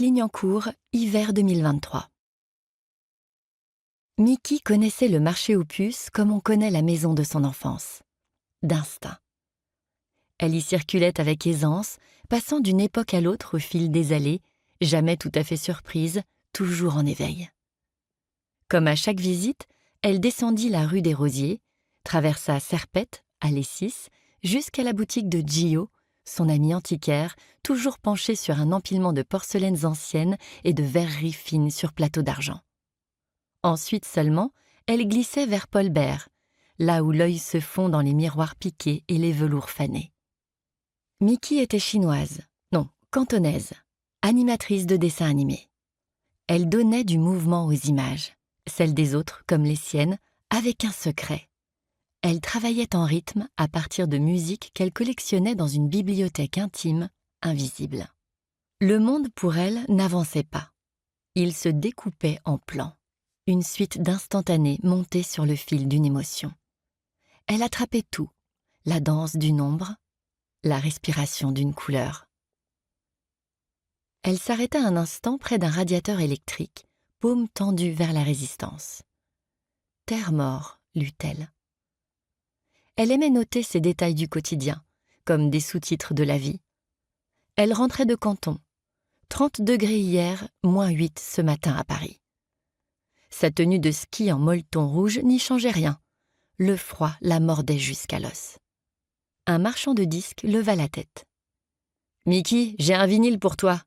Clignancourt, hiver 2023. Mickey connaissait le marché aux puces comme on connaît la maison de son enfance, d'instinct. Elle y circulait avec aisance, passant d'une époque à l'autre au fil des allées, jamais tout à fait surprise, toujours en éveil. Comme à chaque visite, elle descendit la rue des Rosiers, traversa Serpette, allée 6, jusqu'à la boutique de Gio, son ami antiquaire, toujours penché sur un empilement de porcelaines anciennes et de verreries fines sur plateau d'argent. Ensuite seulement, elle glissait vers Paul Bert, là où l'œil se fond dans les miroirs piqués et les velours fanés. Mickey était chinoise, non, cantonaise, animatrice de dessins animés. Elle donnait du mouvement aux images, celles des autres comme les siennes, avec un secret. Elle travaillait en rythme à partir de musique qu'elle collectionnait dans une bibliothèque intime, invisible. Le monde pour elle n'avançait pas. Il se découpait en plans, une suite d'instantanés montés sur le fil d'une émotion. Elle attrapait tout, la danse d'une ombre, la respiration d'une couleur. Elle s'arrêta un instant près d'un radiateur électrique, paume tendue vers la résistance. « Terre-mort », lut-elle. Elle aimait noter ces détails du quotidien, comme des sous-titres de la vie. Elle rentrait de Canton. 30 degrés hier, -8 ce matin à Paris. Sa tenue de ski en molleton rouge n'y changeait rien. Le froid la mordait jusqu'à l'os. Un marchand de disques leva la tête. « Mickey, j'ai un vinyle pour toi !»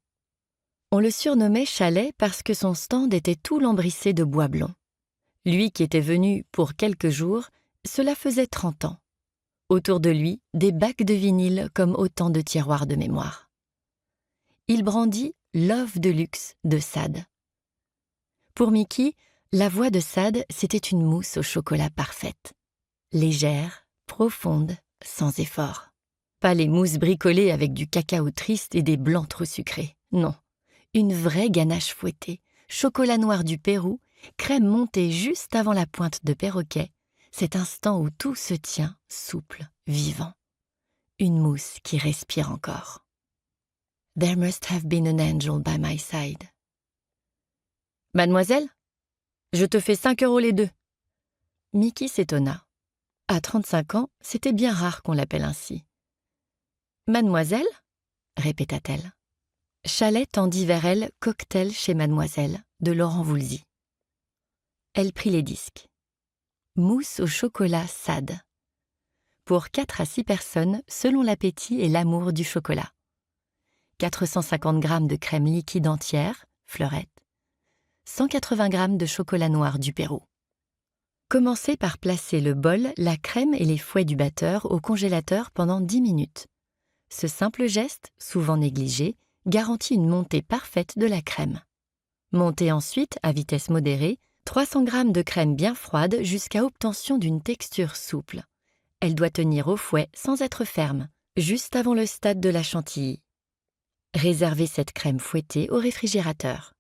On le surnommait Chalet parce que son stand était tout lambrissé de bois blond. Lui qui était venu pour quelques jours, cela faisait 30 ans. Autour de lui, des bacs de vinyle comme autant de tiroirs de mémoire. Il brandit « Love de luxe » de Sade. Pour Mickey, la voix de Sade, c'était une mousse au chocolat parfaite. Légère, profonde, sans effort. Pas les mousses bricolées avec du cacao triste et des blancs trop sucrés, non. Une vraie ganache fouettée, chocolat noir du Pérou, crème montée juste avant la pointe de perroquet, cet instant où tout se tient, souple, vivant. Une mousse qui respire encore. There must have been an angel by my side. « Mademoiselle, je te fais 5 € les deux. » Mickey s'étonna. À 35 ans, c'était bien rare qu'on l'appelle ainsi. « Mademoiselle ?» répéta-t-elle. Chalet tendit vers elle « Cocktail chez Mademoiselle » de Laurent Voulzy. Elle prit les disques. Mousse au chocolat Sade. Pour 4 à 6 personnes selon l'appétit et l'amour du chocolat. 450 g de crème liquide entière, fleurette. 180 g de chocolat noir du Pérou. Commencez par placer le bol, la crème et les fouets du batteur au congélateur pendant 10 minutes. Ce simple geste, souvent négligé, garantit une montée parfaite de la crème. Montez ensuite, à vitesse modérée, 300 g de crème bien froide jusqu'à obtention d'une texture souple. Elle doit tenir au fouet sans être ferme, juste avant le stade de la chantilly. Réservez cette crème fouettée au réfrigérateur.